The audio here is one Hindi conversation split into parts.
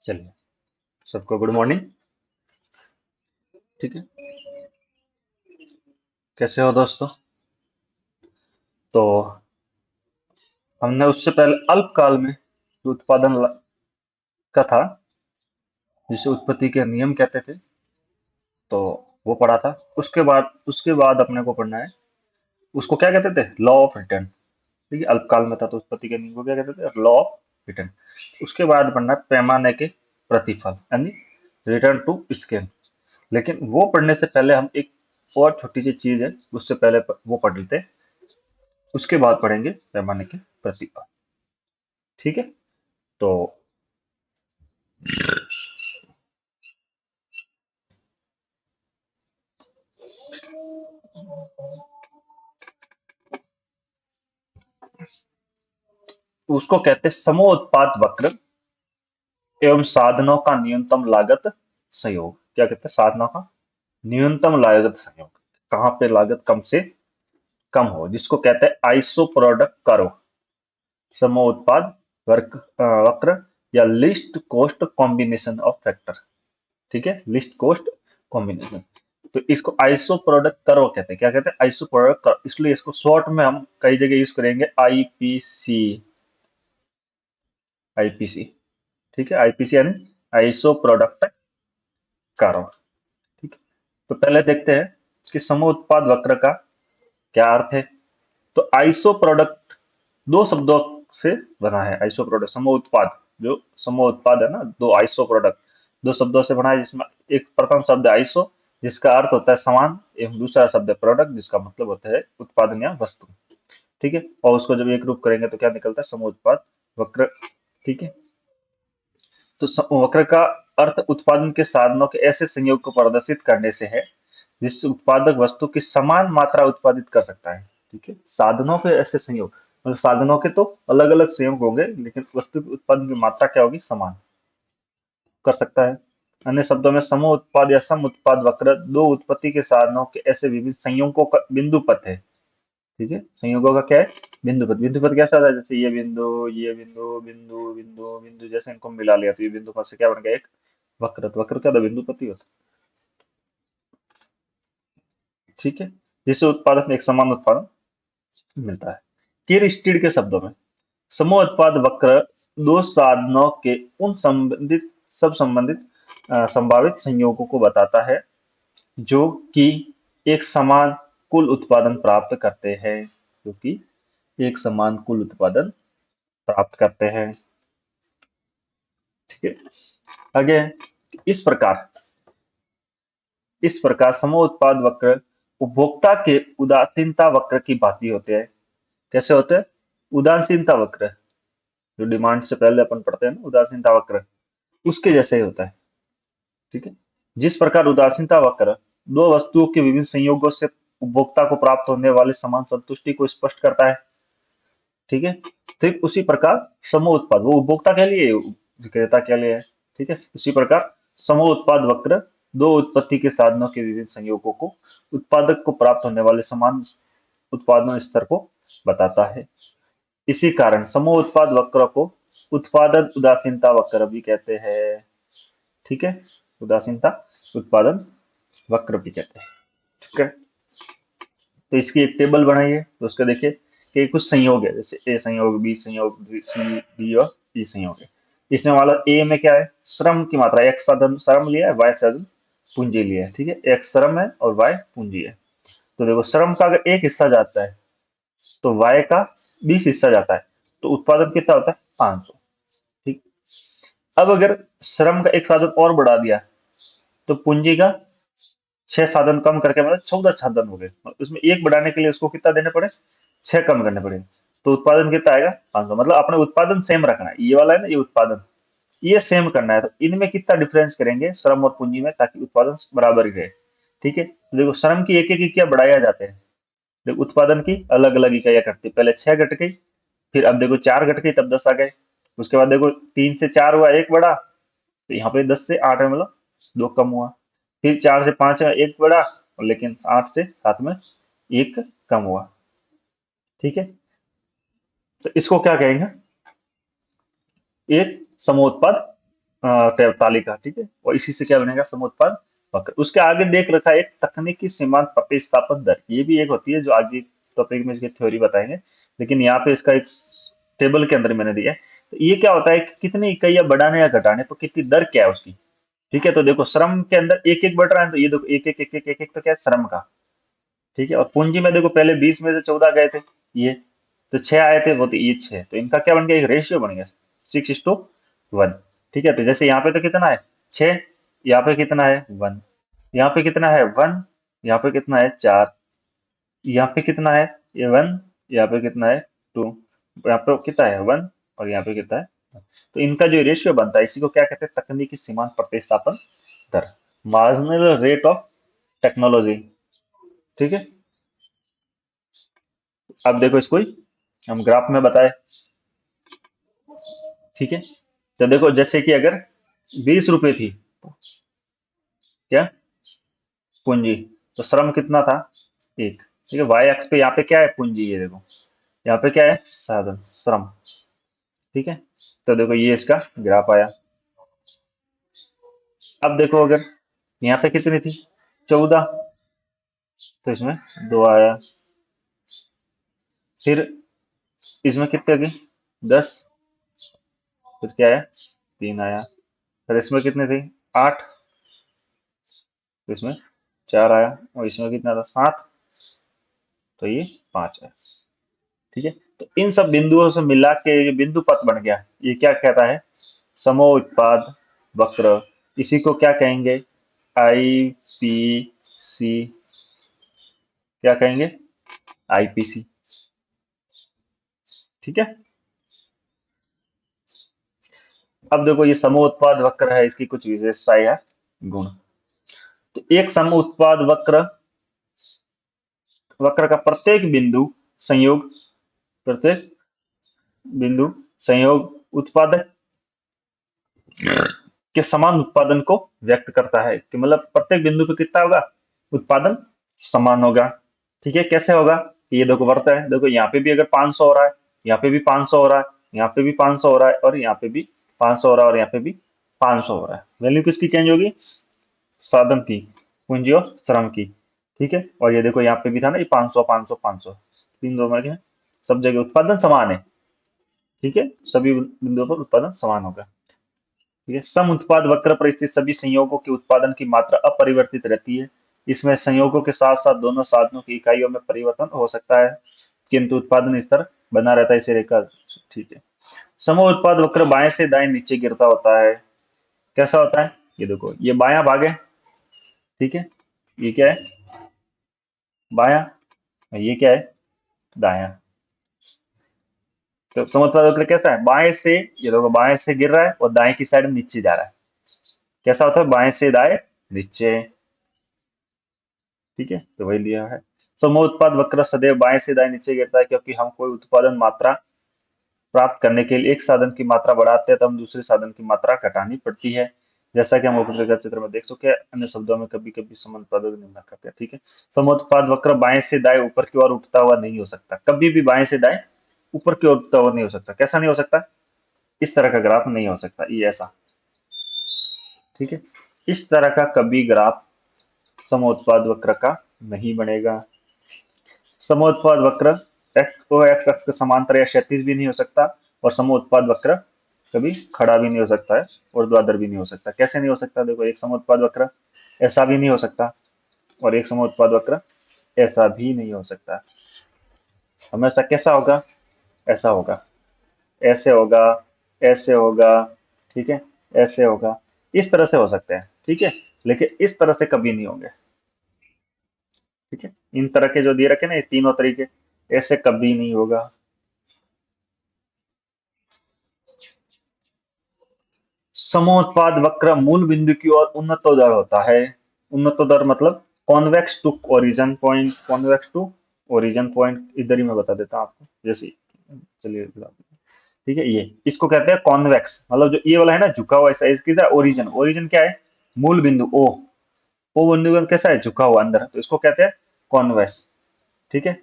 चलिए, सबको गुड मॉर्निंग। ठीक है, कैसे हो दोस्तों? तो हमने उससे पहले अल्पकाल में जो का था, जिसे उत्पत्ति के नियम कहते थे, तो वो पढ़ा था। उसके बाद अपने को पढ़ना है, उसको क्या कहते थे? Law of return. ठीक है, अल्पकाल में था तो उत्पत्ति के नियम को क्या कहते थे? Law of return. उसके बाद पढ़ना है पैमाने के प्रतिफल, यानी रिटर्न टू स्केल। लेकिन वो पढ़ने से पहले हम एक और छोटी सी चीज है, उससे पहले वो पढ़ लेते हैं। उसके बाद पढ़ेंगे पैमाने के प्रतिफल। ठीक है, तो उसको कहते हैं समूह उत्पाद वक्र एवं साधनों का न्यूनतम लागत संयोग। क्या कहते हैं? साधनों का न्यूनतम लागत संयोग। कहाँ पे लागत कम से कम हो, जिसको कहते हैं आइसो प्रोडक्ट कर्व, समूह उत्पाद वक्र, या list cost combination of factor. ठीक है, लिस्ट कॉस्ट कॉम्बिनेशन। तो इसको आइसो प्रोडक्ट कर्व कहते हैं। क्या कहते हैं? Iso product curve. इसलिए इसको शॉर्ट में हम कई जगह यूज करेंगे, आईपीसी। आईपीसी, ठीक है, आईपीसी यानी आइसो प्रोडक्ट कर्व। ठीक है, तो पहले देखते हैं कि समूह उत्पाद वक्र का क्या अर्थ है। तो आइसो प्रोडक्ट दो शब्दों से बना है। आइसो प्रोडक्ट, समूह उत्पाद, जो समूह उत्पाद है ना, दो आइसो प्रोडक्ट दो शब्दों से बना है, जिसमें एक प्रथम शब्द है आइसो, जिसका अर्थ होता है समान, एवं दूसरा शब्द है प्रोडक्ट, जिसका मतलब होता है उत्पादन या वस्तु। ठीक है, और उसको जब एक रूप करेंगे तो क्या निकलता है? समूह उत्पाद वक्र। ठीक है, तो वक्र का अर्थ उत्पादन के साधनों के ऐसे संयोग को प्रदर्शित करने से है, जिससे उत्पादक वस्तु की समान मात्रा उत्पादित कर सकता है। ठीक है, साधनों के ऐसे संयोग, मतलब साधनों के तो अलग अलग संयोग होंगे, लेकिन वस्तु के उत्पादन की मात्रा क्या होगी? समान कर सकता है। अन्य शब्दों में समूह उत्पाद या सम उत्पाद वक्र दो उत्पत्ति के साधनों के ऐसे विविध संयोगों का बिंदु पथ है। ठीक है, संयोगों का क्या है? बिंदु पथ। बिंदु पथ कैसा होता है? जैसे ये बिंदु, ये बिंदु, बिंदु बिंदु बिंदु, जैसे इनको मिला लिया तो ये बिंदु पथ से क्या बन गया? एक वक्र। तो वक्र क्या था? बिंदु पथ ही होता है। ठीक है, जिससे उत्पादक में एक समान उत्पादन मिलता है। कीर स्टीड के शब्दों में समूह उत्पाद वक्र दो साधनों के उन संबंधित संभावित संयोगों को बताता है, जो कि एक समान कुल उत्पादन प्राप्त करते हैं। जो कि एक समान कुल उत्पादन प्राप्त करते हैं। ठीक है, आगे इस प्रकार समूह उत्पाद वक्र उपभोक्ता के उदासीनता वक्र की भांति होते हैं। कैसे होते हैं? उदासीनता वक्र, जो डिमांड से पहले अपन पढ़ते हैं ना, उदासीनता वक्र, उसके जैसे ही होता है। ठीक है, जिस प्रकार उदासीनता वक्र दो वस्तुओं के विभिन्न संयोगों से उपभोक्ता को प्राप्त होने वाले समान संतुष्टि को स्पष्ट करता है। ठीक है, ठीक उसी प्रकार समूह उत्पाद, वो उपभोक्ता के लिए, विक्रेता के लिए है। ठीक है, उसी प्रकार समूह उत्पाद वक्र दो उत्पत्ति के साधनों के विभिन्न संयोगों को उत्पादक को प्राप्त होने वाले समान उत्पादन स्तर को बताता है। इसी कारण समूह उत्पाद वक्र को उत्पादन उदासीनता वक्र भी कहते हैं। ठीक है, उदासीनता उत्पादन वक्र भी कहते हैं। ठीक है, तो इसकी एक टेबल बनाइए, तो उसका देखिए कि कुछ संयोग है, जैसे ए संयोग, बी संयोग, सी, डी और ई संयोग है। इसमें वाला ए में क्या है? श्रम की मात्रा, एक्स साधन श्रम लिया है, वाई साधन पूंजी लिया है। ठीक है, एक्स श्रम है और वाई पूंजी है। तो देखो, श्रम का अगर एक हिस्सा जाता है तो वाई का 20 हिस्सा जाता है, तो उत्पादन कितना होता है? 500। ठीक, अब अगर श्रम का एक साधन और बढ़ा दिया तो पूंजी का 6 साधन कम करके मतलब 14 साधन हो गए। उसमें एक बढ़ाने के लिए उसको कितना देने पड़े? 6 कम करने पड़े। तो उत्पादन कितना आएगा? 500। मतलब अपने उत्पादन सेम रखना है, ये वाला है ना, ये उत्पादन, ये सेम करना है। तो इनमें कितना डिफरेंस करेंगे श्रम और पूंजी में, ताकि उत्पादन बराबर ही रहे। ठीक है, तो देखो, श्रम की एक एक इकाइयां बढ़ाया जाते हैं, देखो उत्पादन की अलग अलग इकाइयां कटती, पहले 6 घट गई, फिर अब देखो 4 घट गई, तब 10 आ गए। उसके बाद देखो 3 से 4 हुआ, एक बढ़ा, तो यहाँ पे 10 से 8 में मतलब 2 कम हुआ। फिर 4 से 5 में एक बढ़ा, और लेकिन 8 से 7 में एक कम हुआ। ठीक है, तो इसको क्या कहेंगे? एक समूह उत्पाद तालिका, ठीक है। और इसी से क्या बनेगा, समुत्पाद वक्र। उसके आगे देख रखा है एक तकनीकी सीमांत प्रतिस्थापन दर, ये भी एक होती है जो आगे टॉपिक में इसकी थ्योरी बताएंगे, लेकिन यहाँ पे इसका एक टेबल के अंदर मैंने दिया है। तो ये क्या होता है कि कितनी इकाइयां बढ़ाने या घटाने पर कितनी दर क्या है उसकी, ठीक है। तो देखो श्रम के अंदर एक एक बढ़ रहा है, तो ये देखो एक एक एक एक एक, एक तो क्या है श्रम का, ठीक है। और पूंजी में देखो पहले 20 में से 14 गए थे, ये तो 6 आए थे, वो तो ये 6, तो इनका क्या बन गया, एक रेशियो बन गया 6:1, ठीक है। तो जैसे यहाँ पे तो कितना है 6, यहाँ पे कितना है 1, यहाँ पे कितना है 1, यहाँ पे कितना है 4, यहाँ पे कितना है ये 1, यहाँ पे कितना है 2, यहाँ पे कितना है 1, और यहाँ पे कितना है 1। तो इनका जो रेशियो बनता है इसी को क्या कहते हैं, तकनीकी सीमांत प्रतिस्थापन दर, मार्जिनल रेट ऑफ टेक्नोलॉजी, ठीक है। अब देखो इसको ही हम ग्राफ में बताए, ठीक है। तो देखो जैसे कि अगर 20 रुपए थी क्या पूंजी, तो श्रम कितना था एक, ठीक है। वाई एक्स पे यहाँ पे क्या है पूंजी, ये देखो यहाँ पे क्या है साधन श्रम, ठीक है। तो देखो ये इसका ग्राफ आया। अब देखो अगर यहाँ पे कितनी थी 14, तो इसमें 2 आया, फिर इसमें कितने की 10, फिर क्या आया 3 आया, फिर इसमें कितने थे 8, तो इसमें 4 आया, और इसमें कितना था 7, तो ये 5 है, ठीक है। तो इन सब बिंदुओं से मिला के ये बिंदु पथ बन गया, ये क्या कहता है समोह उत्पाद वक्र, इसी को क्या कहेंगे आईपीसी, क्या कहेंगे आईपीसी, ठीक है। अब देखो ये समूह उत्पाद वक्र है, इसकी कुछ विशेषताएं है, गुण। तो एक समूह उत्पाद वक्र, वक्र का प्रत्येक बिंदु संयोग, प्रत्येक बिंदु संयोग उत्पादक के समान उत्पादन को व्यक्त करता है, कि मतलब प्रत्येक बिंदु पे कितना होगा उत्पादन समान होगा, ठीक है। कैसे होगा, ये देखो बढ़ता है, देखो यहाँ पे भी अगर 500 हो रहा है, यहाँ पे भी 500 हो रहा है, यहाँ पे भी 500 हो रहा है, और यहाँ पे भी 500 हो रहा है, और यहाँ पे भी 500 हो रहा है, वैल्यू किसकी चेंज होगी साधन की, पूंजी और श्रम की, ठीक है। और ये देखो यहाँ पे भी था ना, ये 500 500 500, तीन दो में क्या है? सब जगह उत्पादन समान है, ठीक है, सभी बिंदुओं पर उत्पादन समान होगा, ठीक है। सम उत्पाद वक्र पर स्थित सभी संयोगों के उत्पादन की मात्रा अपरिवर्तित रहती है, इसमें संयोगों के साथ साथ दोनों साधनों की इकाइयों में परिवर्तन हो सकता है, किंतु उत्पादन स्तर बना रहता है, इसे रेखा, ठीक है। समूह उत्पाद वक्र बाएं से दाएं नीचे गिरता होता है, कैसा होता है, ये देखो ये बायां भाग है, ठीक है, ये क्या है बायां, और ये क्या है दायां। तो समूह उत्पाद वक्र कैसा है, बाएं से, ये देखो बाएं से गिर रहा है और दाएं की साइड में नीचे जा रहा है, कैसा होता है बाएं से दाएं नीचे, ठीक है। तो वही लिया है। समूह उत्पाद वक्र सदैव बाएं से दाएं नीचे गिरता है, क्योंकि हम कोई उत्पादन मात्रा प्राप्त करने के लिए एक साधन की मात्रा बढ़ाते हैं तो हम दूसरे साधन की मात्रा घटानी पड़ती है, जैसा कि हम ऊपर के चित्र में देख सकते हैं, अन्य शब्दों में कभी कभी समान उत्पादक निर्माण करते हैं, ठीक है। समूह उत्पाद वक्र बाएं से दाएं ऊपर की ओर उठता हुआ नहीं हो सकता, कभी भी बाएं से दाएं ऊपर की ओर उठता हुआ नहीं हो सकता, कैसा नहीं हो सकता, इस तरह का ग्राफ नहीं हो सकता, ये ऐसा, ठीक है। इस तरह का कभी ग्राफ समूह उत्पाद वक्र का नहीं बनेगा। समूह उत्पाद वक्र एक्स अक्ष के समांतर या क्षैतिज भी नहीं हो सकता, और समूह उत्पाद वक्र कभी खड़ा भी नहीं हो सकता है, ऊर्ध्वाधर भी नहीं हो सकता। कैसे नहीं हो सकता, देखो एक समूह उत्पाद वक्र ऐसा भी नहीं हो सकता, और एक समूह उत्पाद वक्र ऐसा भी नहीं हो सकता, हमेशा कैसा होगा ऐसा होगा, ऐसे होगा, ऐसे होगा, ठीक है, ऐसे होगा, इस तरह से हो सकते हैं, ठीक है, लेकिन इस तरह से कभी नहीं होंगे, ठीक है। इन तरह के जो दिए रखे ना ये तीनों तरीके, ऐसे कभी नहीं होगा। समोत्पाद वक्र मूल बिंदु की ओर उन्नतोदर होता है, उन्नतोदर मतलब convex to origin point, convex to origin point, इधर ही मैं बता देता हूँ आपको, जैसे चलिए ठीक है, ये इसको कहते हैं कॉन्वेक्स, मतलब जो ये वाला है ना झुका हुआ ऐसा, इसकी ओरिजिन, ओरिजिन क्या है मूल बिंदु ओ बिंदु का कैसा है झुका हुआ अंदर, तो इसको कहते हैं कॉन्वेक्स, ठीक है।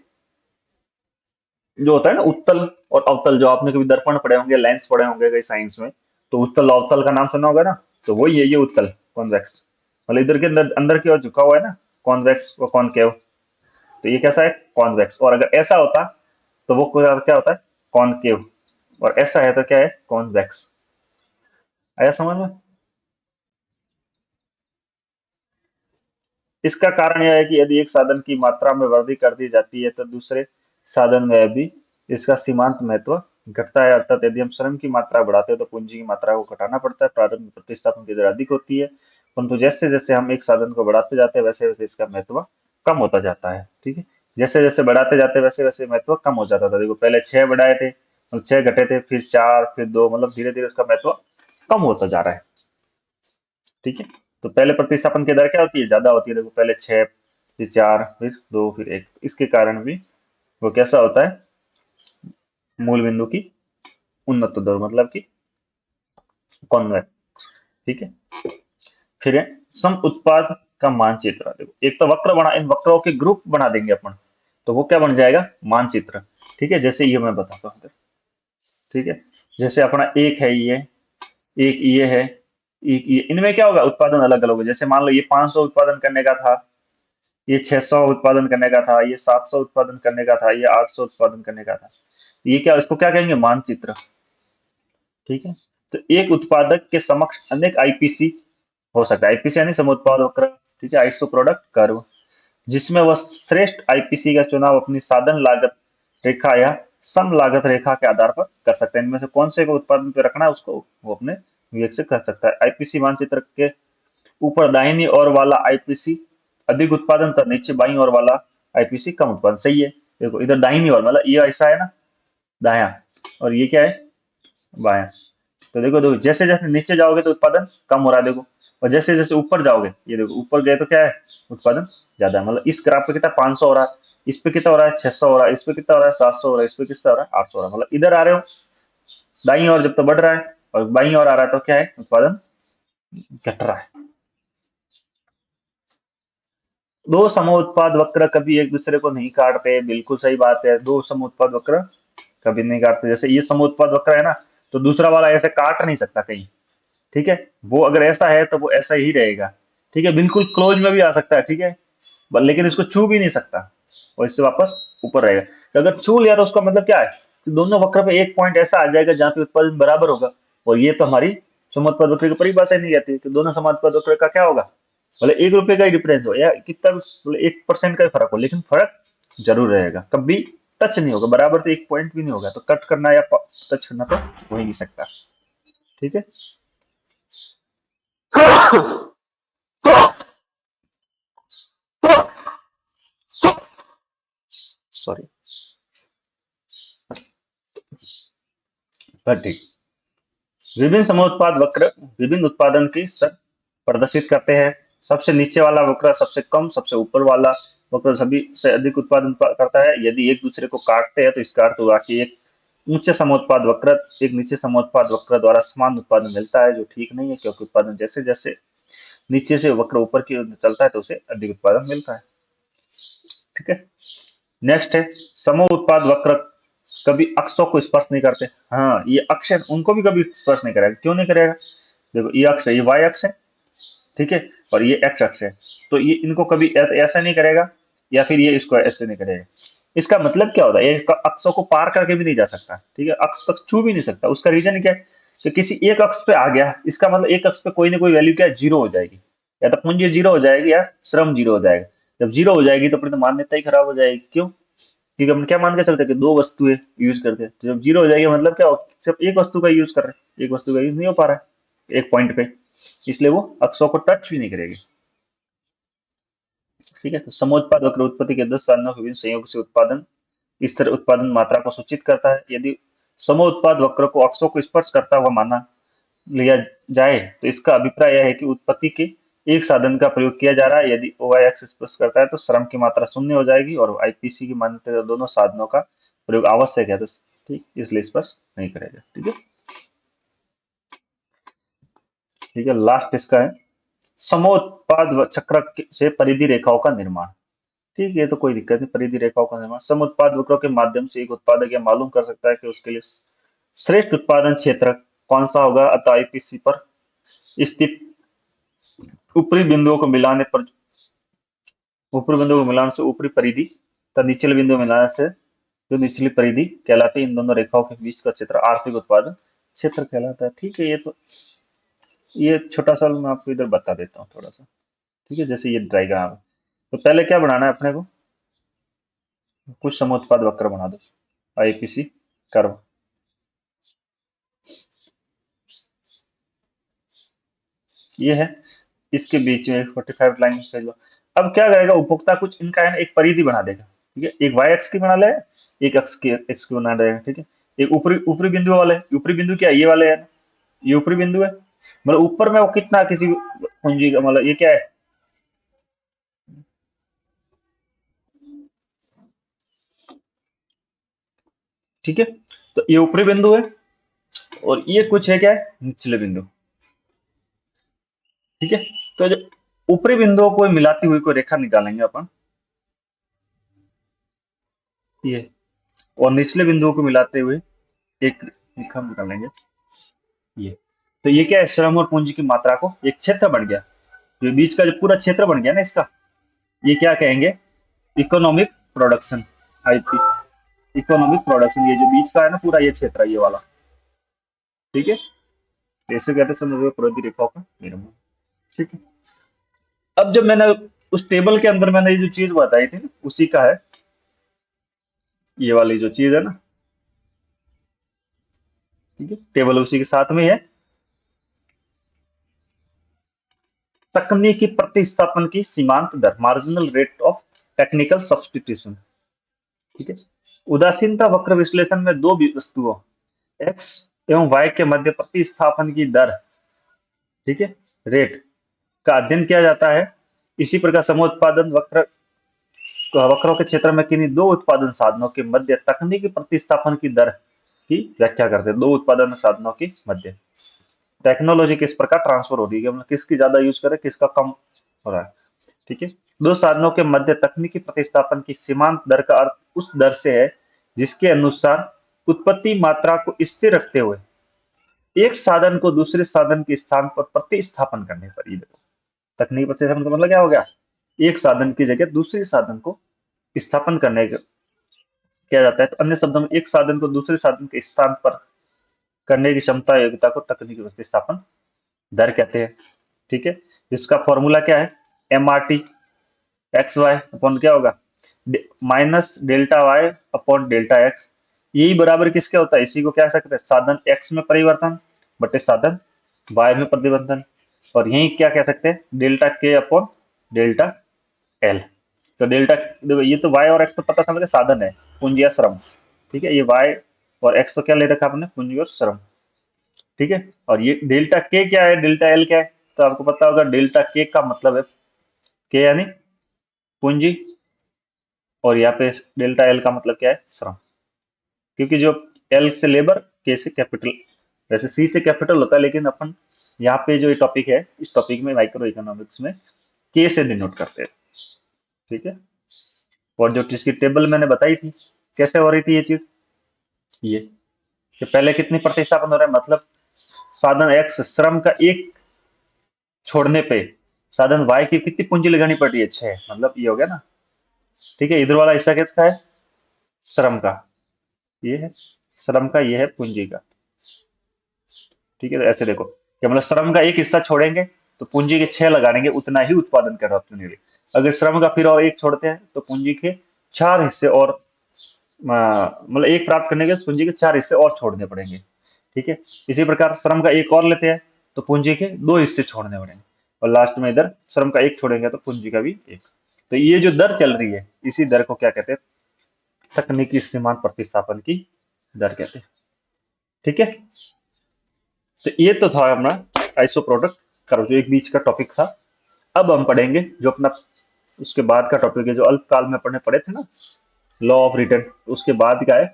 जो होता है ना उत्तल और अवतल, जो आपने कभी दर्पण पढ़े होंगे, लेंस पढ़े होंगे कहीं साइंस में, तो उत्तल अवतल का नाम सुना होगा ना, तो वही है ये उत्तल कॉन्वेक्स। मतलब इधर के अंदर अंदर की ओर झुका हुआ है ना, कॉन्वेक्स व कॉनकेव। तो ये कैसा है, कॉन्वेक्स। और अगर ऐसा होता तो वो क्या होता है, कॉनकेव। और ऐसा है तो क्या है, कॉन्वेक्स। आया समझ में। इसका कारण यह है कि यदि एक साधन की मात्रा में वृद्धि कर दी जाती है तो दूसरे साधन में भी इसका सीमांत महत्व घटता है। अर्थात यदि हम श्रम की मात्रा बढ़ाते हैं तो पूंजी की मात्रा को घटाना पड़ता है। प्रारंभ में प्रतिस्थापन की दर अधिक होती है, परंतु जैसे जैसे हम एक साधन को बढ़ाते जाते हैं वैसे वैसे इसका महत्व कम होता जाता है। ठीक है, जैसे जैसे बढ़ाते जाते हैं वैसे वैसे महत्व कम हो जाता था। देखो पहले 6 बढ़ाए थे, अब 6 घटे थे, फिर 4, फिर 2, मतलब धीरे धीरे उसका महत्व कम होता जा रहा है। ठीक है, तो पहले प्रतिस्थापन की दर क्या होती है, ज्यादा होती है। देखो पहले 6, फिर 4, फिर 2, फिर 1। इसके कारण भी वो कैसा होता है, मूल बिंदु की उन्नत दर, मतलब कि कॉन्वेक्स। ठीक है, फिर है सम उत्पाद का मानचित्र। देखो एक तो वक्र बना, इन वक्रों के ग्रुप बना देंगे अपन, तो वो क्या बन जाएगा, मानचित्र। ठीक है, जैसे ये मैं बताता हूँ। ठीक है, जैसे अपना एक है ये, एक ये है, एक ये, इनमें क्या होगा, उत्पादन अलग अलग होगा। जैसे मान लो ये 500 उत्पादन करने का था, ये 600 उत्पादन करने का था, ये 700 उत्पादन करने का था, ये 800 उत्पादन करने का था। ये क्या, इसको क्या कहेंगे, मानचित्र। ठीक है, तो एक उत्पादक के समक्ष अनेक आईपीसी हो सकता है। आईपीसी यानी सम उत्पाद वक्र। ठीक है, आइसो प्रोडक्ट कर्व, जिसमें वह श्रेष्ठ आईपीसी का चुनाव अपनी साधन लागत रेखा या सम लागत रेखा के आधार पर कर सकते हैं। इनमें से कौन से को उत्पादन पे रखना है उसको वो अपने विवेक से कर सकता है। आईपीसी मानचित्र के ऊपर दाहिनी ओर वाला आईपीसी अधिक उत्पादन था, नीचे बाईं ओर वाला आईपीसी कम उत्पादन। सही है, देखो इधर दाहिनी ओर मतलब ये ऐसा है ना, दाया, और ये क्या है, बाया। तो देखो देखो जैसे जैसे नीचे जाओगे तो उत्पादन कम हो रहा है, देखो। और जैसे जैसे ऊपर जाओगे, ये देखो ऊपर गए तो क्या है, उत्पादन ज्यादा है। मतलब इस ग्राफ पे कितना 500 हो रहा है, इस पे कितना हो रहा है 600 हो रहा है, इस पे कितना हो रहा है 700 हो रहा है, इस पे कितना हो रहा है 800 हो रहा है। मतलब इधर आ रहे हो दाईं ओर जब तो बढ़ रहा है, और बाईं ओर आ रहा है तो क्या है, उत्पादन घट रहा है। दो समोत्पाद वक्र कभी एक दूसरे को नहीं काटते, बिल्कुल सही बात है। दो समोत्पाद वक्र कभी नहीं काटते। जैसे ये समोत्पाद वक्र है ना, तो दूसरा वाला ऐसे काट नहीं सकता कहीं। ठीक है, वो अगर ऐसा है तो वो ऐसा ही रहेगा। ठीक है, बिल्कुल क्लोज में भी आ सकता है। ठीक है, लेकिन इसको छू भी नहीं सकता, और इससे वापस ऊपर रहेगा। तो अगर छू लिया तो उसका मतलब क्या है कि दोनों वक्र पे एक पॉइंट ऐसा आ जाएगा जहां पे उत्पादन बराबर होगा। और ये तो हमारी समोत्पाद वक्र की परिभाषा ही नहीं कहती कि दोनों समोत्पाद वक्र का क्या होगा, मतलब 1 रुपए का ही डिफरेंस हो या कितना भी, मतलब 1% का ही फर्क हो, लेकिन फर्क जरूर रहेगा। कभी टच नहीं होगा, बराबर तो एक पॉइंट भी नहीं होगा। तो कट करना या टच करना तो हो ही नहीं सकता। ठीक है, सॉरी, पर ठीक। विभिन्न समोत्पाद वक्र विभिन्न उत्पादन की स्तर प्रदर्शित करते हैं। सबसे नीचे वाला वक्र सबसे कम, सबसे ऊपर वाला वक्र सभी से अधिक उत्पादन करता है। यदि एक दूसरे को काटते हैं तो इसका अर्थ हुआ कि एक ऊंचे समोत्पाद वक्र एक नीचे समोत्पाद वक्र द्वारा समान उत्पादन मिलता है, जो ठीक नहीं है, क्योंकि उत्पादन जैसे जैसे नीचे से वक्र ऊपर की ओर चलता है तो उसे अधिक उत्पादन मिलता है। ठीक है, नेक्स्ट है समो उत्पाद वक्र कभी अक्षों को स्पर्श नहीं करते। हाँ, ये अक्ष है, उनको भी कभी स्पर्श नहीं करेगा। क्यों नहीं करेगा, देखो ये अक्ष है, ये वाई अक्ष है। ठीक है, और ये एक्स अक्ष है। तो ये इनको कभी ऐसा नहीं करेगा, या फिर ये इसको ऐसे नहीं करेगा। इसका मतलब क्या होता है, ये अक्षों को पार करके भी नहीं जा सकता। ठीक है, अक्ष तक छू भी नहीं सकता। उसका रीजन क्या है कि किसी एक अक्ष पे आ गया, इसका मतलब एक अक्ष पे कोई ना कोई वैल्यू क्या है, जीरो हो जाएगी। या तो पूंजी जीरो हो जाएगी या श्रम जीरो हो जाएगा। जब जीरो हो जाएगी तो फिर तो मान्यता ही खराब हो जाएगी। क्यों, क्योंकि हम क्या मान के चलते हैं कि दो वस्तुएं यूज करते हैं। तो जब जीरो हो जाएगी मतलब क्या हो, सिर्फ एक वस्तु का यूज कर रहे हैं, एक वस्तु का यूज नहीं हो पा रहा है एक पॉइंट पे, इसलिए वो अक्षों को टच भी नहीं करेगी। ठीक है, तो समोत्पाद वक्र उत्पत्ति के 10 साधनों के विभिन्न संयोग से उत्पादन स्तर उत्पादन मात्रा को सूचित करता है। यदि समोत्पाद वक्र को अक्षों को स्पर्श करता हुआ माना लिया जाए तो इसका अभिप्राय यह है कि उत्पत्ति के एक साधन का प्रयोग किया जा रहा है। यदि ओ एक्स स्पर्श करता है तो श्रम की मात्रा शून्य हो जाएगी, और आईपीसी की मान्यता दोनों साधनों का प्रयोग आवश्यक है, तो ठीक इसलिए स्पर्श नहीं करेगा। ठीक है, ठीक है, लास्ट इसका है समोत्पाद चक्र से परिधि रेखाओं का निर्माण। ठीक है, ये तो कोई दिक्कत नहीं, परिधि रेखाओं का निर्माण समोत्पाद वक्रों के माध्यम से एक उत्पादक यह मालूम कर सकता है कि उसके लिए श्रेष्ठ उत्पादन क्षेत्र कौन सा होगा? अतः आईपीसी पर स्थित ऊपरी बिंदुओं को मिलाने पर, ऊपरी बिंदु को मिलाने से ऊपरी परिधि तथा निचले बिंदु को मिलाने से जो निचली परिधि कहलाती है, इन दोनों रेखाओं के बीच का क्षेत्र आर्थिक उत्पादन क्षेत्र कहलाता है। ठीक है, ये छोटा सा मैं आपको इधर बता देता हूँ थोड़ा सा। ठीक है, जैसे ये डायग्राम है, तो पहले क्या बनाना है अपने को? कुछ समुत्पाद वक्र बना दो, आईपीसी कर्व। ये है, इसके बीच में 45 लाइन भेज लो। अब क्या करेगा उपभोक्ता? कुछ इनका है ना एक परिधि बना देगा। ठीक है, एक वाई एक्स की बना ले, एक एक्स की बना देगा। ठीक है, एक ऊपरी ऊपरी बिंदु वाले, ऊपरी बिंदु क्या है? ये वाले है ना, ये ऊपरी बिंदु है। मतलब ऊपर में वो कितना किसी पूंजी का, मतलब ये क्या है? ठीक है, तो ये ऊपरी बिंदु है और ये कुछ है क्या है? निचले बिंदु। ठीक है, तो जो ऊपरी बिंदुओं को मिलाती हुई कोई रेखा निकालेंगे अपन, ये, और निचले बिंदुओं को मिलाते हुए एक रेखा निकालेंगे, ये। तो ये क्या है? श्रम और पूंजी की मात्रा को एक क्षेत्र बन गया, जो बीच का जो पूरा क्षेत्र बन गया ना इसका, ये क्या कहेंगे? Economic production, IP, economic production. ये जो बीच का है ना पूरा ये क्षेत्र है, ये वाला। ठीक है, ऐसे कहते हैं समझ पूरी रेखाओं का निर्माण। ठीक है, अब जब मैंने उस टेबल के अंदर मैंने ये जो चीज बताई थी ना, उसी का है ये वाली जो चीज है ना। ठीक है, टेबल उसी के साथ में है। तकनीकी प्रतिस्थापन की सीमांत दर, marginal rate of technical substitution. ठीक है, उदासीनता वक्र विश्लेषण में दो वस्तुओं एक्स एवं वाई के मध्य प्रतिस्थापन की दर, ठीक है, रेट का अध्ययन किया जाता है। इसी प्रकार समोत्पादन वक्र, वक्रों के क्षेत्र में किन्हीं दो उत्पादन साधनों के मध्य तकनीकी प्रतिस्थापन की दर की व्याख्या करते हैं। दो उत्पादन साधनों के मध्य टेक्नोलॉजी किस प्रकार ट्रांसफर हो रही है, मतलब किसकी ज्यादा यूज करे, किसका कम हो रहा है। ठीक है, दो साधनों के मध्य तकनीकी प्रतिस्थापन की सीमांत दर का अर्थ उस दर से है जिसके अनुसार उत्पत्ति मात्रा को स्थिर रखते हुए एक साधन को दूसरे साधन के स्थान पर प्रतिस्थापन करने पर, ये देखो तकनीकी प्रतिस्थापन का मतलब क्या हो गया? एक साधन की जगह दूसरे साधन को स्थापन करने का किया जाता है। तो अन्य शब्दों में एक साधन को दूसरे साधन के स्थान पर करने की क्षमता योग्यता को तकनीकी प्रतिस्थापन दर कहते हैं। ठीक है, इसका फॉर्मूला क्या है? M R T X Y upon क्या होगा? Minus delta Y upon delta X. यही बराबर किसके होता है? इसी को क्या सकते हैं? साधन एक्स में परिवर्तन बटे साधन वाई में परिवर्तन। और यही क्या कह सकते हैं? डेल्टा के अपॉन डेल्टा एल। तो डेल्टा, देखो ये तो वाई और एक्स तो पता समझ गए, साधन है, पूंजी या श्रम। ठीक है, ये वाई और एक्स तो क्या ले रखा आपने? पूंजी और श्रम। ठीक है, और ये डेल्टा के क्या है, डेल्टा एल क्या है? तो आपको पता होगा डेल्टा के का मतलब है, के यानी पूंजी, और यहाँ पे डेल्टा एल का मतलब क्या है? श्रम। क्योंकि जो एल से लेबर, के से कैपिटल, वैसे सी से कैपिटल होता है, लेकिन अपन यहाँ पे जो ये टॉपिक है, इस टॉपिक में माइक्रो इकोनॉमिक्स में के से डिनोट करते हैं। ठीक है, और जो इसकी टेबल मैंने बताई थी, कैसे हो रही थी ये चीज, ये कि पहले कितनी प्रतिस्थापन हो रहा है, मतलब साधन एक्स श्रम का एक छोड़ने पे साधन वाई की कितनी पूंजी लगानी पड़ रही है? 6, मतलब ये हो गया ना। ठीक है, इधर वाला हिस्सा किसका है? श्रम का, ये है श्रम का, ये है पूंजी का। ठीक है, तो ऐसे देखो कि मतलब श्रम का एक हिस्सा छोड़ेंगे तो पूंजी के 6 लगाएंगे, उतना ही उत्पादन कर रहा। अगर श्रम का फिर और एक छोड़ते हैं तो पूंजी के 4 हिस्से और मतलब एक प्राप्त करने के पूंजी के 4 हिस्से और छोड़ने पड़ेंगे। ठीक है, इसी प्रकार श्रम का एक और लेते हैं तो पूंजी के 2 हिस्से छोड़ने पड़ेंगे, और लास्ट में इधर श्रम का एक छोड़ेंगे तो पूंजी का भी एक। तो ये जो दर चल रही है, इसी दर को क्या कहते हैं? तकनीकी सीमांत प्रतिस्थापन की दर कहते हैं। ठीक है, तो ये तो था अपना आइसो प्रोडक्ट कर्व, जो एक बीच का टॉपिक था। अब हम पढ़ेंगे जो अपना उसके बाद का टॉपिक है, जो अल्पकाल में पढ़ने पड़े थे ना, लॉ ऑफ रिटर्न, उसके बाद का है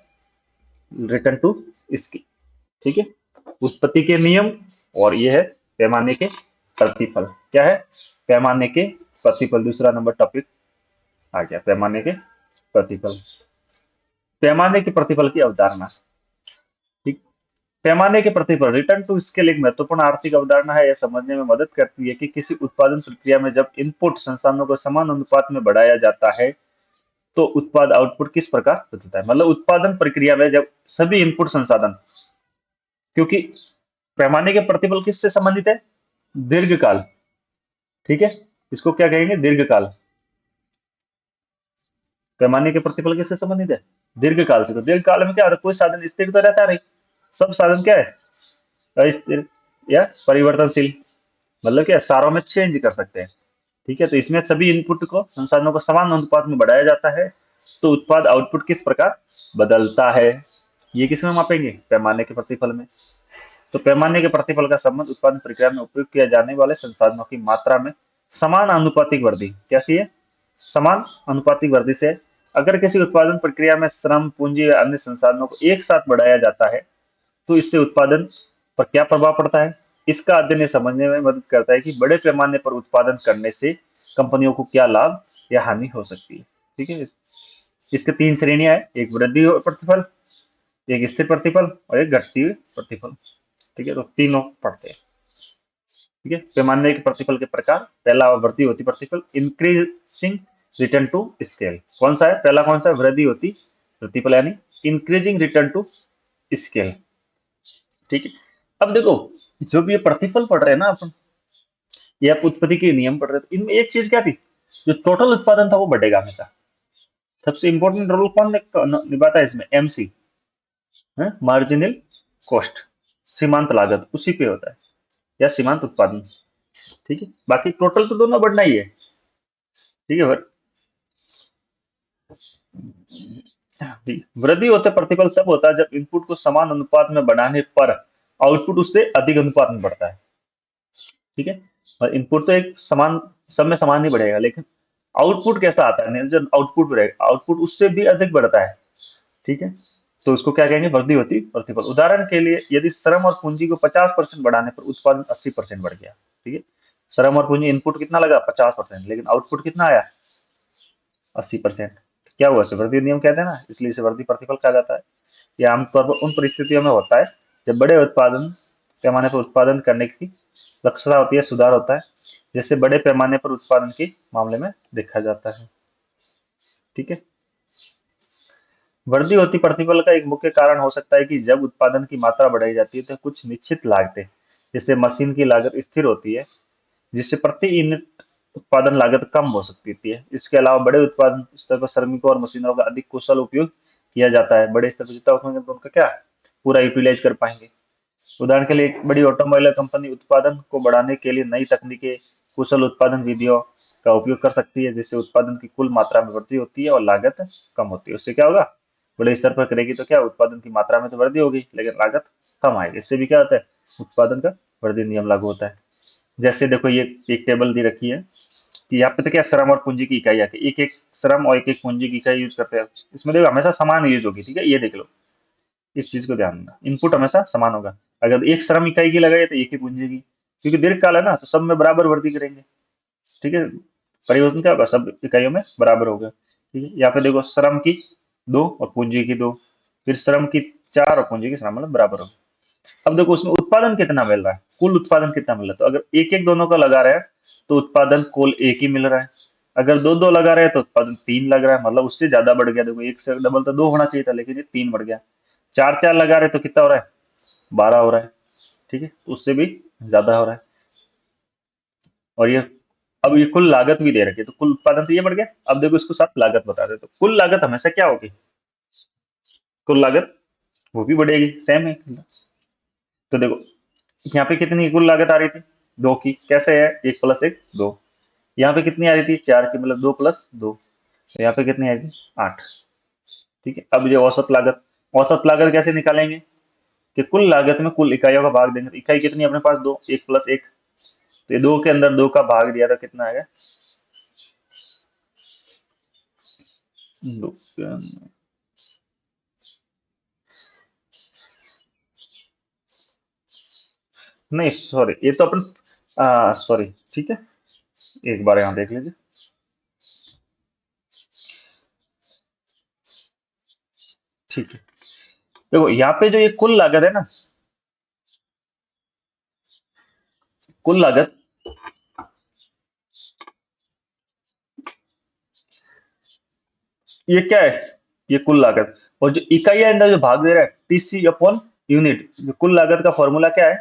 रिटर्न टू इसकी। ठीक है, उत्पत्ति के नियम, और ये है पैमाने के प्रतिफल। क्या है? पैमाने के प्रतिफल, दूसरा नंबर टॉपिक आ गया, पैमाने के प्रतिफल। पैमाने के प्रतिफल की अवधारणा। ठीक, पैमाने के प्रतिफल रिटर्न टू स्केल एक महत्वपूर्ण आर्थिक अवधारणा है। यह समझने में मदद करती है कि किसी उत्पादन प्रक्रिया में जब इनपुट संसाधनों को समान अनुपात में बढ़ाया जाता है तो उत्पाद आउटपुट किस प्रकार बदलता है। मतलब उत्पादन प्रक्रिया में जब सभी इनपुट संसाधन, क्योंकि पैमाने के प्रतिफल किससे संबंधित है, दीर्घकाल। ठीक है, इसको क्या कहेंगे, दीर्घकाल। पैमाने के प्रतिफल किससे संबंधित है, दीर्घकाल से। तो दीर्घकाल में क्या होता है, कोई साधन स्थिर तो रहता नहीं, सब साधन क्या है, अस्थिर या परिवर्तनशील। मतलब क्या, सारों में चेंज कर सकते हैं। ठीक है, तो इसमें सभी इनपुट को संसाधनों को समान अनुपात में बढ़ाया जाता है तो उत्पाद आउटपुट किस प्रकार बदलता है। ये किसमें मापेंगे, पैमाने के प्रतिफल में। तो पैमाने के प्रतिफल का संबंध उत्पादन प्रक्रिया में उपयोग किया जाने वाले संसाधनों की मात्रा में समान आनुपातिक वृद्धि, कैसी है, समान अनुपातिक वृद्धि से। अगर किसी उत्पादन प्रक्रिया में श्रम, पूंजी या अन्य संसाधनों को एक साथ बढ़ाया जाता है तो इससे उत्पादन पर क्या प्रभाव पड़ता है। इसका अध्ययन ये समझने में मदद करता है कि बड़े पैमाने पर उत्पादन करने से कंपनियों को क्या लाभ या हानि हो सकती है। ठीक है, इसके तीन श्रेणियां है, एक वृद्धि प्रतिफल, एक स्थिर प्रतिफल और एक घटती हुई प्रतिफल। ठीक है, तो तीनों पढ़ते हैं। ठीक है, पैमाने के प्रतिफल के प्रकार, पहला वृद्धि होती प्रतिफल, इंक्रीजिंग रिटर्न टू स्केल। कौन सा है, पहला कौन सा है, वृद्धि होती प्रतिफल यानी इंक्रीजिंग रिटर्न टू स्केल। ठीक है, अब देखो, जो भी ये प्रतिफल पढ़ रहे हैं ना अपन, ये आप उत्पत्ति के नियम पढ़ रहे थे, इनमें एक चीज क्या थी, जो टोटल उत्पादन था वो बढ़ेगा हमेशा। सबसे इंपॉर्टेंट रोल कौन निभाता है इसमें, एमसी, मार्जिनल कॉस्ट, सीमांत लागत, उसी पे होता है, या सीमांत उत्पादन। ठीक है, बाकी टोटल तो दोनों बढ़ना ही है। ठीक है, वृद्धि होते प्रतिफल तब होता है जब इनपुट को समान अनुपात में बढ़ाने पर आउटपुट उससे अधिक अनुपात में बढ़ता है। ठीक है, और इनपुट तो एक समान, सब में समान नहीं बढ़ेगा, लेकिन आउटपुट कैसा आता है, जो आउटपुट बढ़ेगा, आउटपुट उससे भी अधिक बढ़ता है। ठीक है, तो उसको क्या कहेंगे, वृद्धि होती प्रतिफल। उदाहरण के लिए यदि श्रम और पूंजी को 50% बढ़ाने पर उत्पादन 80% बढ़ गया। ठीक है, श्रम और पूंजी इनपुट कितना लगा 50%, लेकिन आउटपुट कितना आया 80%। क्या हुआ, इसे वृद्धि नियम कहते हैं ना, इसलिए इसे वृद्धि प्रतिफल कहा जाता है। यह आमतौर पर उन परिस्थितियों में होता है जब बड़े उत्पादन पैमाने पर उत्पादन करने की दक्षता होती है, सुधार होता है, जिससे बड़े पैमाने पर उत्पादन के मामले में देखा जाता है। ठीक है, वृद्धि होती प्रतिफल का एक मुख्य कारण हो सकता है कि जब उत्पादन की मात्रा बढ़ाई जाती है तो कुछ निश्चित लागतें, जैसे मशीन की लागत स्थिर होती है, जिससे प्रति यूनिट उत्पादन लागत कम हो सकती है। इसके अलावा बड़े उत्पादन स्तर पर श्रमिकों और मशीनों का अधिक कुशल उपयोग किया जाता है। बड़े स्तर पर जितना होंगे तो उनका क्या पूरा यूटिलाइज कर पाएंगे। उदाहरण के लिए एक बड़ी ऑटोमोबाइल कंपनी उत्पादन को बढ़ाने के लिए नई तकनीकें, कुशल उत्पादन विधियों का उपयोग कर सकती है, जिससे उत्पादन की कुल मात्रा में वृद्धि होती है और लागत कम होती है। उससे क्या होगा, बड़े स्तर पर करेगी तो क्या उत्पादन की मात्रा में तो वृद्धि होगी लेकिन लागत कम आएगी। इससे भी क्या होता है, उत्पादन का वृद्धि नियम लागू होता है। जैसे देखो, ये एक टेबल दी रखी है कि यहाँ पे तो क्या श्रम और पूंजी की इकाई आती है, एक एक श्रम और एक एक पूंजी की इकाई यूज करते हैं। इसमें देखो हमेशा समान यूज होगी। ठीक है, ये देख लो, इस चीज को ध्यान देना, इनपुट हमेशा समान होगा। अगर एक श्रम इकाई की लगाई तो एक ही पूंजी की, क्योंकि दीर्घकाल है ना, तो सब में बराबर वृद्धि करेंगे। ठीक है, परिवर्तन क्या होगा, सब इकाइयों में बराबर होगा। ठीक है, यहाँ पे देखो श्रम की दो और पूंजी की दो, फिर श्रम की चार और पूंजी की श्रम, मतलब बराबर होगा। अब देखो उसमें उत्पादन कितना मिल रहा है, कुल उत्पादन कितना मिल रहा है, तो अगर एक एक दोनों का लगा रहे हैं तो उत्पादन कुल एक ही मिल रहा है। अगर दो दो लगा रहे हैं तो उत्पादन तीन लग रहा है, मतलब उससे ज्यादा बढ़ गया। देखो एक से डबल तो दो होना चाहिए था, लेकिन ये तीन बढ़ गया। चार चार लगा रहे तो कितना हो रहा है, 12 हो रहा है। ठीक है, तो उससे भी ज्यादा हो रहा है। और ये, अब ये कुल लागत भी दे रखी है, तो कुल उत्पादन तो ये बढ़ गया। अब देखो इसको साथ लागत बता दे, तो कुल लागत हमेशा क्या होगी, कुल लागत वो भी बढ़ेगी, सेम है। तो देखो यहाँ पे कितनी कुल लागत आ रही थी, दो की, कैसे है, एक प्लस एक दो। यहाँ पे कितनी आ रही थी, चार की, मतलब दो प्लस दो। तो यहाँ पे कितनी आ रही थी, आठ। ठीक है, अब ये औसत लागत कैसे निकालेंगे, कि कुल लागत में कुल इकाइयों का भाग देंगे। तो इकाई कितनी है अपने पास, दो, एक प्लस एक। तो ये दो के अंदर दो का भाग दिया तो कितना आएगा, दो के अंदर, नहीं सॉरी, ये तो अपन सॉरी, ठीक है, एक बार यहाँ देख लीजिए। ठीक है, देखो यहाँ पे जो ये कुल लागत है ना, कुल लागत, ये क्या है, ये कुल लागत। और जो इकाई है अंदर जो भाग दे रहा है, टीसी अपॉन यूनिट, जो कुल लागत का फॉर्मूला क्या है,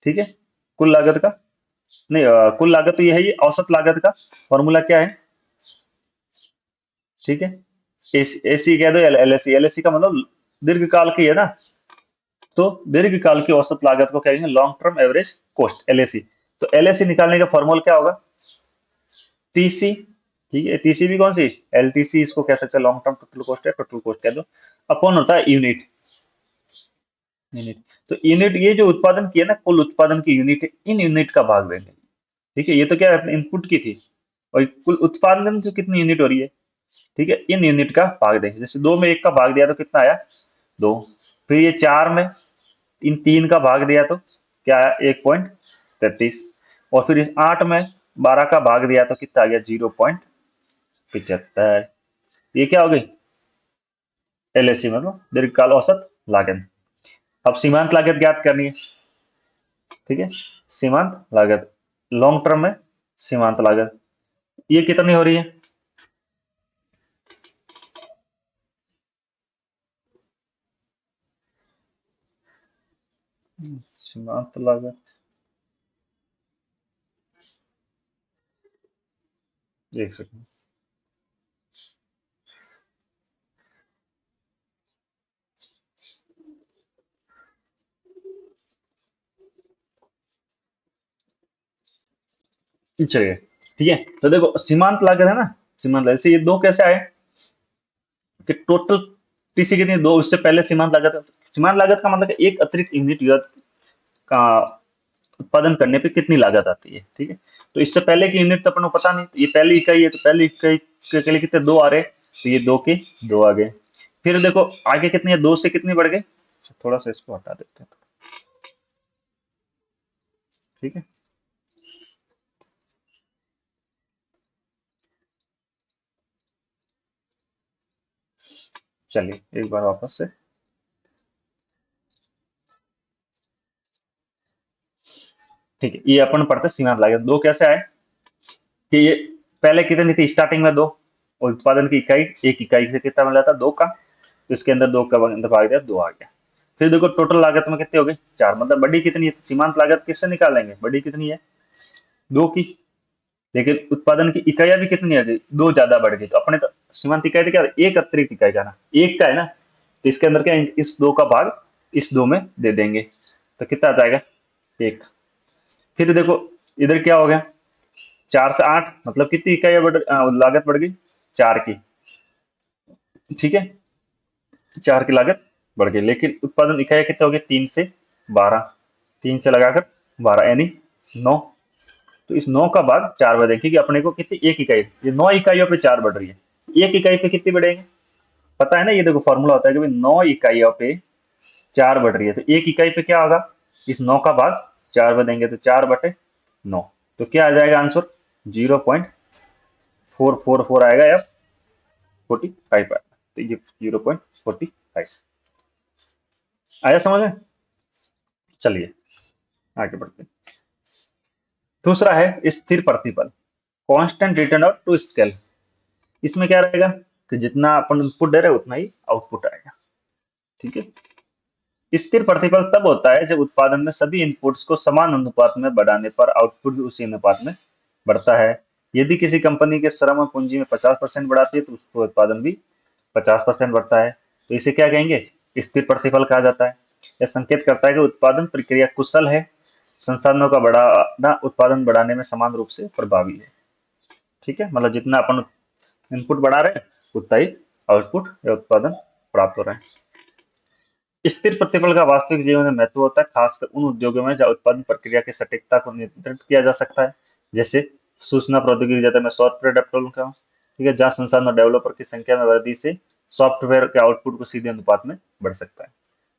ठीक है, कुल लागत का, नहीं कुल लागत तो ये है, ये औसत लागत का फॉर्मूला क्या है, ठीक है, एसी कह दो या एलएसी, एलएसी का मतलब दीर्घकाल की है ना, तो दीर्घकाल की औसत लागत को कहेंगे long term average cost, LAC. तो एलएसी निकालने का फॉर्मूला क्या होगा, टीसी, ठीक है, टीसी भी कौन सी, एलटीसी इसको कह सकते हैं, लॉन्ग टर्म टोटल कॉस्ट है, टोटल कॉस्ट कह दो, अपॉन होता है यूनिट, यूनिट। तो यूनिट, ये जो उत्पादन की है ना, कुल उत्पादन की यूनिट है, इन यूनिट का भाग देंगे, ठीक है, ये तो क्या है, अपने इनपुट की थी, और कुल उत्पादन की कितनी यूनिट हो रही है, ठीक है, इन यूनिट का भाग देंगे। जैसे दो में एक का भाग दिया तो कितना आया, दो। फिर ये चार में इन तीन का भाग दिया तो क्या आया, 1.33। और फिर इस 8 में 12 का भाग दिया तो कितना आ गया, 0.75। ये क्या हो गई, एलएसी मतलब दीर्घकाल औसत लागत। अब सीमांत लागत ज्ञात करनी है, ठीक है, सीमांत लागत, लॉन्ग टर्म में सीमांत लागत, ये कितनी हो रही है, सीमांत लागत, एक सेकंड, चलिए, ठीक है। तो देखो सीमांत लागत है ना, सीमांत लागत से ये दो कैसे आए, कि टोटल टीसी कितनी, दो, उससे पहले सीमांत लागत है। सीमांत लागत का मतलब है एक अतिरिक्त यूनिट का उत्पादन करने पे कितनी लागत आती है, ठीक है। तो इससे पहले की यूनिट तो अपन को पता नहीं, ये पहली इकाई है, तो पहली इकाई के लिए कितने, दो आ रहे, तो ये दो के दो आ गए। फिर देखो आगे कितनी है, दो से कितनी बढ़ गई, थोड़ा सा इसको हटा देते हैं, ठीक है, चलिए एक बार वापस से, ठीक है, ये अपन पढ़ते सीमांत लागत, दो कैसे आए, कि ये पहले कितनी थी, स्टार्टिंग में दो, और उत्पादन की इकाई, एक इकाई से कितना मिला था, दो का, तो इसके अंदर दो का अंदर भाग दिया, दो आ गया। फिर देखो टोटल लागत में कितनी हो गई, चार, मतलब बड़ी कितनी है, सीमांत लागत किससे निकालेंगे, बड़ी कितनी है, दो की। लेकिन उत्पादन की इकाइयां भी कितनी आ गई, दो ज्यादा बढ़ गई, तो अपने तो सीमांत इकाई तो क्या, एक अतिरिक्त इकाई का ना, एक का है ना, तो इसके अंदर क्या, इस दो का भाग इस दो में दे देंगे, तो कितना आ जाएगा, एक। फिर देखो इधर क्या हो गया, चार से आठ, मतलब कितनी इकाइयां लागत बढ़ गई, चार की, ठीक है, चार की लागत बढ़ गई। लेकिन उत्पादन इकाइयां कितने हो गए, तीन से बारह, तीन से लगाकर बारह यानी नौ। तो इस नौ का भाग चार में देखिए कि अपने को कितनी, एक इकाई, ये नौ इकाइयों पे चार बढ़ रही है, एक इकाई पे कितनी बढ़ेंगे, पता है ना, ये देखो फॉर्मूला होता है कि भाई नौ इकाइयों पे चार बढ़ रही है, तो एक इकाई पे क्या होगा, इस नौ का भाग चार में देंगे, तो चार बटे नौ, तो क्या आ जाएगा आंसर, 0.444 आएगा, या 45 आएगा, तो ये 0.45 आया समझ में। चलिए आगे बढ़ते हैं। दूसरा है स्थिर प्रतिफल, constant return of to scale. इसमें क्या रहेगा, कि जितना अपन इनपुट दे रहे हैं उतना ही आउटपुट आएगा, ठीक है। स्थिर प्रतिफल तब होता है जब उत्पादन में सभी इनपुट्स को समान अनुपात में बढ़ाने पर आउटपुट भी उसी अनुपात में बढ़ता है। यदि किसी कंपनी के श्रम और पूंजी में 50% बढ़ाती है तो उसका उत्पादन भी 50% बढ़ता है, तो इसे क्या कहेंगे, स्थिर प्रतिफल कहा जाता है। यह संकेत करता है कि उत्पादन प्रक्रिया कुशल है, संसाधनों का बढ़ाना उत्पादन बढ़ाने में समान रूप से प्रभावी है, ठीक है, मतलब जितना अपन इनपुट बढ़ा रहे हैं उतना ही आउटपुट या उत्पादन प्राप्त हो रहा है। स्थिर प्रतिफल का वास्तविक जीवन में महत्व होता है, खासकर उन उद्योगों में जहाँ उत्पादन प्रक्रिया की सटीकता को नियंत्रित किया जा सकता है, जैसे सूचना प्रौद्योगिकी जैसे में सॉफ्टवेयर डेवलपमेंट का, ठीक है, जहाँ संसाधन और डेवलपर की संख्या में वृद्धि से सॉफ्टवेयर के आउटपुट को सीधे अनुपात में बढ़ सकता है,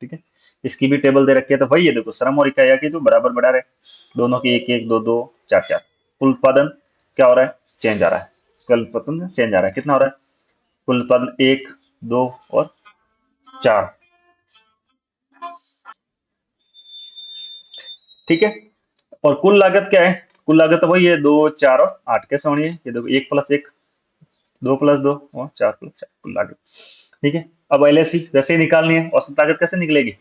ठीक है। इसकी भी टेबल दे रखी है, तो वही है, देखो श्रम और इकाइयाँ की जो बराबर बढ़ा रहे, दोनों की एक एक, दो दो, चार चार, कुल उत्पादन क्या हो रहा है, चेंज आ रहा है, कुल उत्पादन चेंज आ रहा है, कितना हो रहा है, कुल उत्पादन एक, दो और चार, ठीक है। और कुल लागत क्या है? कुल लागत तो वही है, 2, 4 और 8 कैसे होनी है? ये देखो, 1+1, 2+2 और 4+4 कुल लागत। ठीक है, अब एलएसी वैसे ही निकालनी है। औसत लागत कैसे निकलेगी?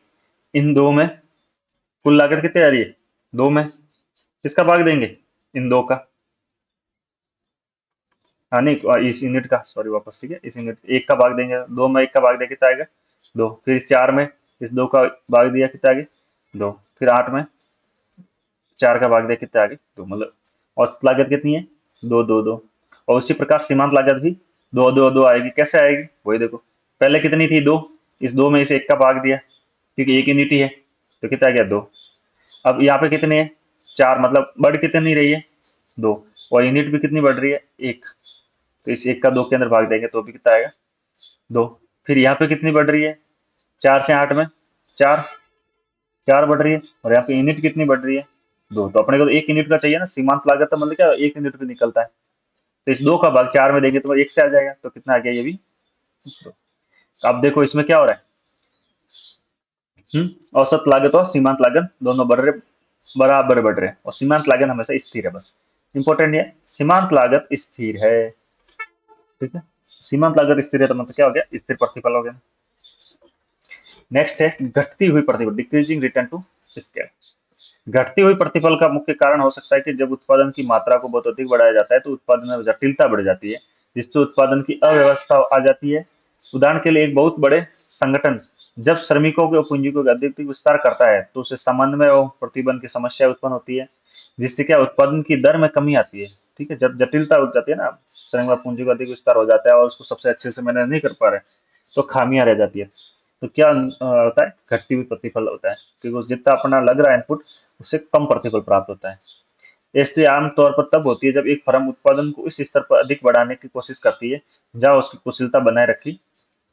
इन दो में कुल लागत कितनी आ रही है? 2 में किसका भाग देंगे? इन 2 का। हाँ नहीं, इस यूनिट का, सॉरी वापस, ठीक है, इस यूनिट 1 का भाग देंगे, 2 में 1 का भाग दिया कितना आएगा? 2। फिर 4 में इस 2 का भाग दिया कितना आगे? 2। फिर 8 में 4 का भाग दिया कितना आगे? 2। मतलब औसत लागत कितनी है? 2, 2, 2। और उसी प्रकार सीमांत लागत भी 2, 2, 2 आएगी। कैसे आएगी? वही देखो, पहले कितनी थी? 2। इस 2 में इसे 1 का भाग दिया, क्योंकि एक यूनिट ही है, तो कितना आ गया? 2। अब यहाँ पे कितने हैं? 4। मतलब बढ़ कितनी रही है? 2। और यूनिट भी कितनी बढ़ रही है? 1। तो इस 1 का 2 के अंदर भाग देंगे तो भी कितना आएगा? 2। फिर यहाँ पे कितनी बढ़ रही है? 4 से 8 में 4, 4 बढ़ रही है। और यहाँ पे यूनिट कितनी बढ़ रही है? 2। तो अपने को तो 1 यूनिट का चाहिए ना, सीमांत लागत तो मतलब क्या 1 यूनिट पे निकलता है। तो इस 2 का भाग 4 में देंगे तो 1 से आ जाएगा, तो कितना आ गया ये भी? 2। अब देखो इसमें क्या हो रहा है? औसत लागत और सीमांत लागत दोनों बढ़ रहे, बराबर बढ़ रहे हैं, और सीमांत लागत हमेशा स्थिर है। बस इंपॉर्टेंट ये, सीमांत लागत स्थिर है। ठीक है, सीमांत लागत स्थिर है तो मतलब क्या हो गया? स्थिर प्रतिफल हो गया। नेक्स्ट है घटती हुई प्रतिफल, डिक्रीजिंग रिटर्न टू स्केल। घटती हुई प्रतिफल का मुख्य कारण हो सकता है कि जब उत्पादन की मात्रा को बहुत अधिक बढ़ाया जाता है तो उत्पादन में जटिलता बढ़ जाती है, जिससे उत्पादन की अव्यवस्था आ जाती है। उदाहरण के लिए, एक बहुत बड़े संगठन जब श्रमिकों के पूंजी को अधिक विस्तार करता है तो उसे समन्वय और प्रतिबंध की समस्या उत्पन्न होती है, जिससे क्या उत्पादन की दर में कमी आती है। ठीक है, जब जटिलता हो जाती है ना, श्रमिक पूंजी का अधिक विस्तार हो जाता है और उसको सबसे अच्छे से मैनेज नहीं कर पा रहे, तो खामियां रह जाती है। तो क्या होता है? घटती हुई प्रतिफल होता है, क्योंकि जितना अपना लग रहा है इनपुट, उससे कम प्रतिफल प्राप्त होता है। इसलिए आमतौर पर तब होती है जब एक फर्म उत्पादन को इस स्तर पर अधिक बढ़ाने की कोशिश करती है जहां उसकी कुशलता बनाए रखी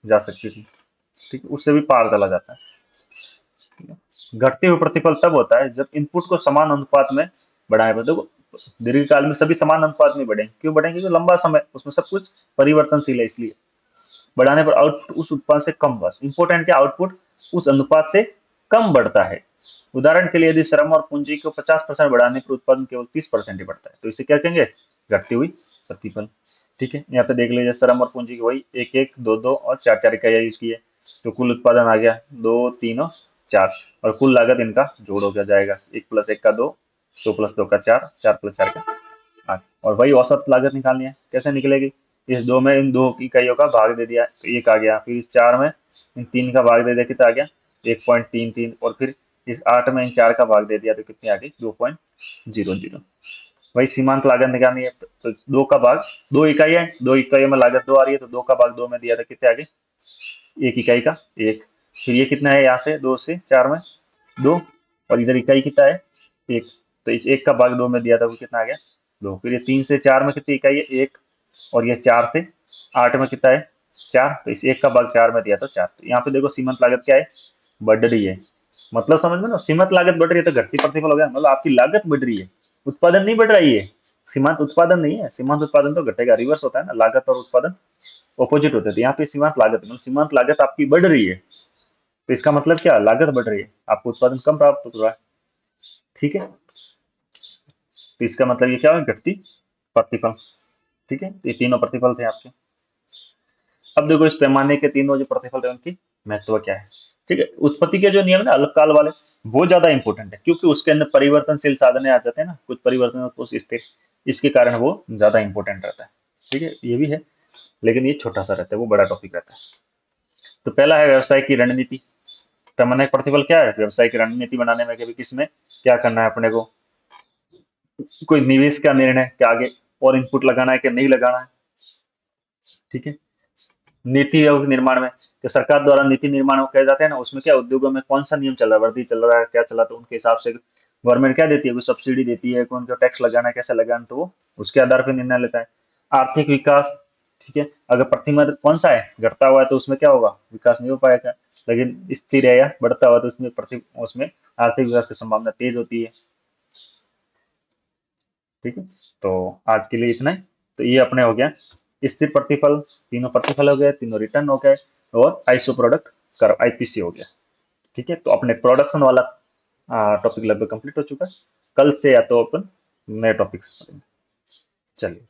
जा सकती थी। ठीक है, उससे भी पार चला जाता है। ठीक है? घटते हुए प्रतिफल तब होता है जब इनपुट को समान अनुपात में बढ़ाए। देखो, दीर्घकाल में सभी समान अनुपात में बढ़ेंगे। क्यों बढ़ेंगे? क्योंकि लंबा समय उसमें सब कुछ परिवर्तनशील है, इसलिए बढ़ाने पर आउटपुट उस उत्पाद से कम, बस इंपॉर्टेंट क्या, आउटपुट उस अनुपात से कम बढ़ता है। उदाहरण के लिए, यदि श्रम और पूंजी को 50% बढ़ाने पर उत्पादन केवल 30% ही बढ़ता है, तो इसे क्या कहेंगे? घटती हुई प्रतिफल। ठीक है, यहाँ पे देख लीजिए, श्रम और पूंजी की वही 1, 1, 2, 2 और 4, 4 इकाइयाँ यूज की है, तो कुल उत्पादन आ गया 2, 3 और 4। और कुल लागत इनका जोड़ हो जाएगा, 1+1 का 2, 2+2 का 4, 4+4 का 8। और वही औसत लागत निकालनी है। कैसे निकलेगी? इस 2 में इन 2 इकाइयों का भाग दे दिया तो 1 आ गया। फिर इस 4 में इन 3 का भाग दे दिया, कितना आ गया? 1.33। और फिर इस 8 में इन 4 का भाग दे दिया तो कितनी आ गई? 2.00। वही सीमांत लागत निकालनी है, तो 2 का भाग 2 इकाई है, 2 इकाइयों में लागत 2 आ रही है, तो 2 का भाग 2 में दिया था, कितने आ गए? 1 इकाई का 1। फिर ये कितना है? यहाँ से 2 से 4 में 2, और इधर इकाई कितना है? 1। तो इस 1 का भाग 2 में दिया था, वो कितना आ गया? 2। फिर ये 3 से 4 में कितनी इकाई है? 1। और ये 4 से 8 में कितना है? 4। तो इस 1 का भाग 4 में दिया तो 4। तो यहाँ पे देखो सीमांत लागत क्या है? बढ़ रही है। मतलब समझ में ना, सीमांत लागत बढ़ रही है तो घटती प्रतिफल हो गया, मतलब आपकी लागत बढ़ रही है, उत्पादन नहीं बढ़ रही है। सीमांत उत्पादन नहीं है, सीमांत उत्पादन तो घटेगा, रिवर्स होता है ना, लागत और उत्पादन ऑपोजिट होते थे। यहाँ पे सीमांत लागत, मतलब सीमांत लागत आपकी बढ़ रही है, तो इसका मतलब क्या? लागत बढ़ रही है, आपको उत्पादन कम प्राप्त हो रहा है। ठीक है, तो इसका मतलब ये क्या है? घटती प्रतिफल। ठीक है, ये तीनों प्रतिफल थे आपके। अब देखो, इस पैमाने के तीनों जो प्रतिफल थे उनकी महत्व क्या है। ठीक है, उत्पत्ति के जो नियम है ना, अल्पकाल वाले, वो ज्यादा इंपॉर्टेंट है, क्योंकि उसके अंदर परिवर्तनशील साधने आ जाते हैं ना, कुछ परिवर्तन कुछ स्थिर, इसके कारण वो ज्यादा इंपॉर्टेंट रहता है। ठीक है, ये भी है, लेकिन ये छोटा सा रहता है, वो बड़ा टॉपिक रहता है। तो पहला है व्यवसाय की रणनीति। पैमाने का प्रतिफल क्या है? व्यवसाय की रणनीति बनाने में कभी किसमें क्या करना है अपने को, कोई निवेश का निर्णय, क्या आगे और इनपुट लगाना है कि नहीं लगाना है। ठीक है, नीति और निर्माण में, कि सरकार द्वारा नीति निर्माण किया जाता है ना, उसमें क्या उद्योगों में कौन सा नियम चल रहा है, वर्दी चल रहा है, क्या चला, तो उनके हिसाब से गवर्नमेंट क्या देती है, कोई सब्सिडी देती है, कौन सा टैक्स लगाना है, कैसे लगाना, तो वो उसके आधार पर निर्णय लेता है। आर्थिक विकास, ठीक है, अगर प्रतिमाद कौन सा है, घटता हुआ है, तो उसमें क्या होगा? विकास नहीं हो पाएगा। लेकिन स्थिर है या बढ़ता हुआ, तो उसमें आर्थिक विकास की संभावना तेज होती है। ठीक है, तो आज के लिए इतना ही। तो ये अपने हो गया स्थिर प्रतिफल, तीनों प्रतिफल हो गए, तीनों रिटर्न हो गए, और आइसो प्रोडक्ट कर आईपीसी हो गया। ठीक है, तो अपने प्रोडक्शन वाला टॉपिक लगभग कंप्लीट हो चुका है। कल से या तो अपन नए टॉपिक्स पढ़ेंगे। चलिए।